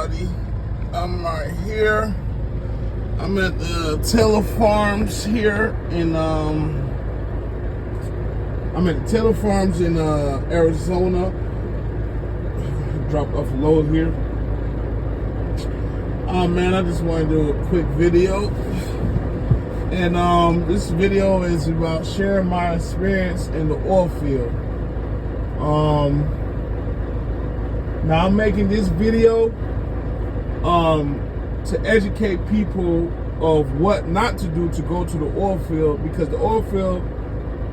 everybody. I'm right here. I'm at the Taylor Farms here in Arizona. Dropped off a load here. Man, I just want to do a quick video. And this video is about sharing my experience in the oil field. Now I'm making this video to educate people of what not to do to go to the oil field, because the oil field,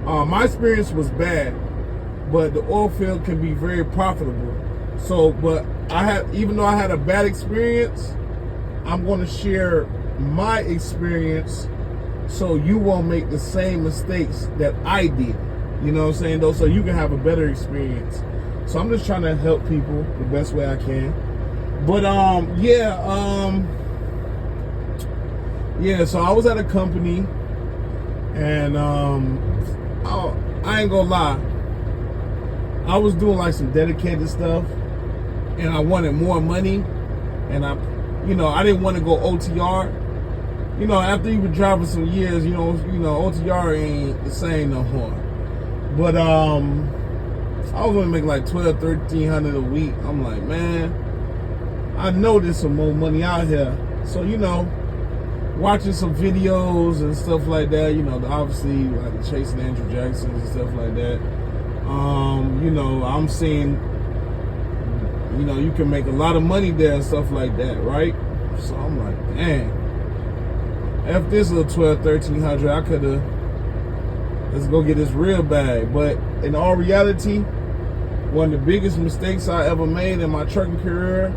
my experience was bad, but the oil field can be very profitable. So, but even though I had a bad experience, I'm going to share my experience so you won't make the same mistakes that I did. You know what I'm saying, though? So you can have a better experience. So I'm just trying to help people the best way I can. But so I was at a company, and I ain't gonna lie, I was doing like some dedicated stuff, and I wanted more money, and I didn't want to go OTR. After you've been driving some years, OTR ain't the same no more. But I was gonna make like $1,200-$1,300 a week. I'm like, man, I know there's some more money out here. So watching some videos and stuff like that. Obviously like chasing Andrew Jackson and stuff like that. I'm seeing, you can make a lot of money there and stuff like that, right? So I'm like, dang, after this little $1,200-$1,300, I could have, let's go get this real bag. But in all reality, one of the biggest mistakes I ever made in my trucking career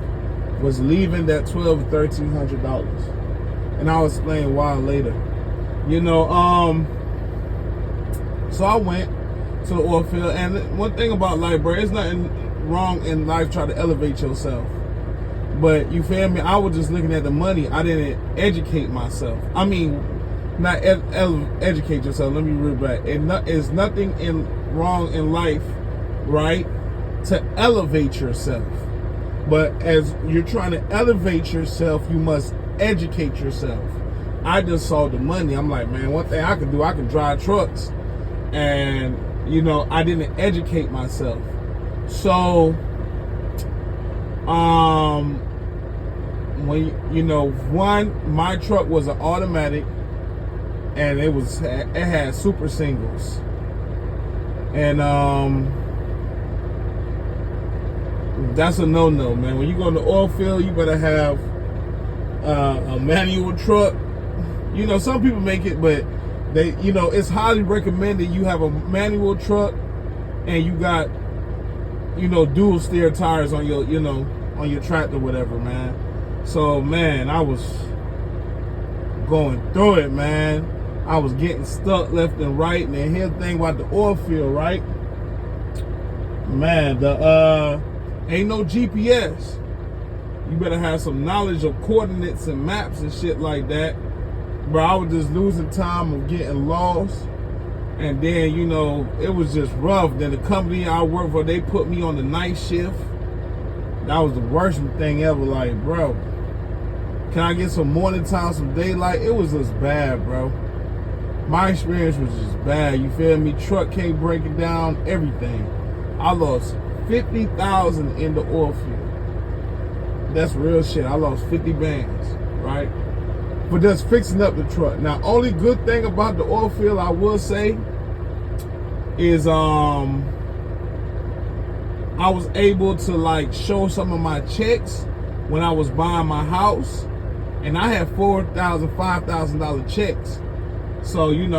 was leaving that $1,200-$1,300. And I'll explain why later. So I went to the oil field, and one thing about life, bro, there's nothing wrong in life trying to elevate yourself. But you feel me? I was just looking at the money. I didn't educate myself. I mean, not educate yourself. Let me read back. There's nothing wrong in life, right, to elevate yourself. But as you're trying to elevate yourself, you must educate yourself. I just saw the money. I'm like, man, one thing I can do, I can drive trucks. And, I didn't educate myself. So, my truck was an automatic, and it had super singles. And, that's a no-no, man. When you go in the oil field, you better have a manual truck. Some people make it, but they, it's highly recommended you have a manual truck, and you got, dual steer tires on your, on your tractor, whatever, man. So, man, I was going through it, man. I was getting stuck left and right. And then here's the thing about the oil field, right? Man, ain't no GPS. You better have some knowledge of coordinates and maps and shit like that. Bro, I was just losing time of getting lost. And then, it was just rough. Then the company I worked for, they put me on the night shift. That was the worst thing ever. Like, bro, can I get some morning time, some daylight? It was just bad, bro. My experience was just bad. You feel me? Truck can't break it down, everything. I lost $50,000 in the oil field. That's real shit. I lost 50 bands, right? For just fixing up the truck. Now, only good thing about the oil field, I will say, is I was able to show some of my checks when I was buying my house, and I had $4,000, $5,000 checks. So and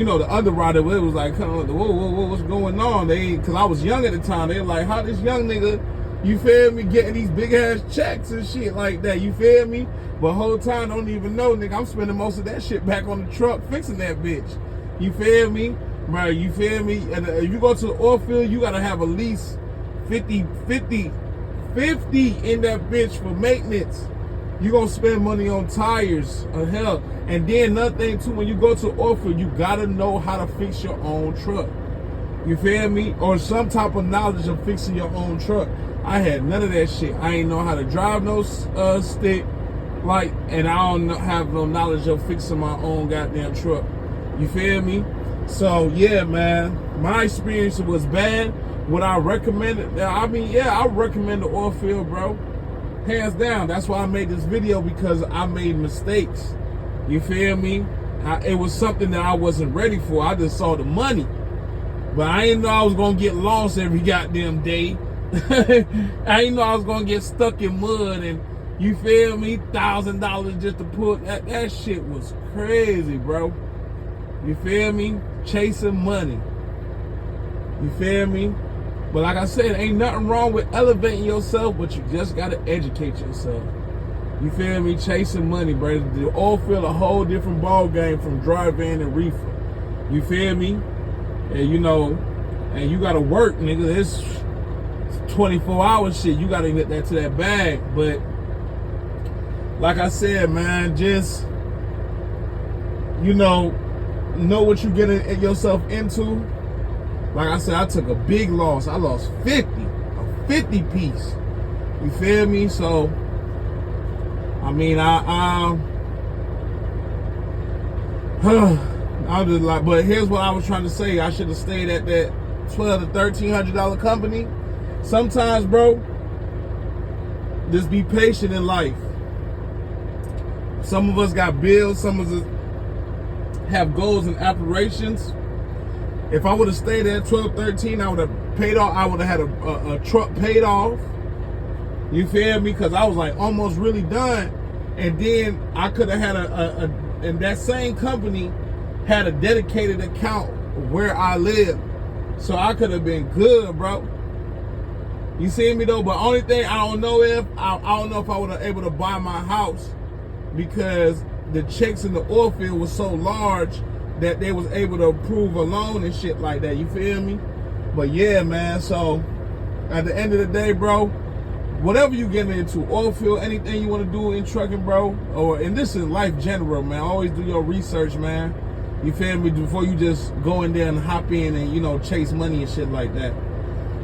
the underwriter, it was like, whoa, what's going on? Because I was young at the time, they were like, how this young nigga, you feel me, getting these big ass checks and shit like that, you feel me? But whole time, don't even know, nigga, I'm spending most of that shit back on the truck fixing that bitch. You feel me? Right, you feel me? And if you go to the oil field, you gotta have at least 50 in that bitch for maintenance. You're going to spend money on tires, hell. And then another thing too, when you go to oil field, you got to know how to fix your own truck. You feel me? Or some type of knowledge of fixing your own truck. I had none of that shit. I ain't know how to drive no stick, like, and I don't have no knowledge of fixing my own goddamn truck. You feel me? So yeah, man, my experience was bad. Would I recommend it? I mean, yeah, I recommend the oil field, bro. Hands down. That's why I made this video, because I made mistakes. You feel me? It was something that I wasn't ready for. I just saw the money. But I didn't know I was going to get lost every goddamn day. I didn't know I was going to get stuck in mud and, you feel me, $1,000 just to put, that shit was crazy, bro. You feel me? Chasing money. You feel me? But like I said, ain't nothing wrong with elevating yourself, but you just got to educate yourself. You feel me? Chasing money, bro. The oil field a whole different ball game from dry van and reefer. You feel me? And you know, and you got to work, nigga. It's 24-hour shit. You got to get that to that bag. But like I said, man, just, you know what you getting yourself into. Like I said, I took a big loss. I lost 50, a 50 piece. You feel me? So, I mean, I'm just like, but here's what I was trying to say. I should have stayed at that $1,200 to $1,300 company. Sometimes, bro, just be patient in life. Some of us got bills. Some of us have goals and aspirations. If I would have stayed at 12, 13, I would have paid off. I would have had a truck paid off. You feel me? Because I was like almost really done. And then I could have had and that same company had a dedicated account where I live. So I could have been good, bro. You see me though? But only thing I don't know if I would have able to buy my house, because the checks in the oil field was so large that they was able to approve a loan and shit like that. You feel me? But yeah, man. So at the end of the day, bro, whatever you get into, oil field, anything you want to do in trucking, bro, or in this in life general, man, always do your research, man. You feel me? Before you just go in there and hop in and, you know, chase money and shit like that.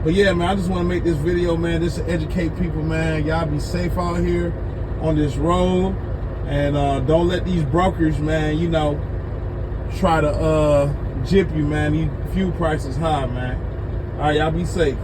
But yeah, man, I just want to make this video, man, just to educate people, man. Y'all be safe out here on this road. And don't let these brokers, man, you know, try to gyp you, man. These fuel prices high, man. All right, y'all be safe.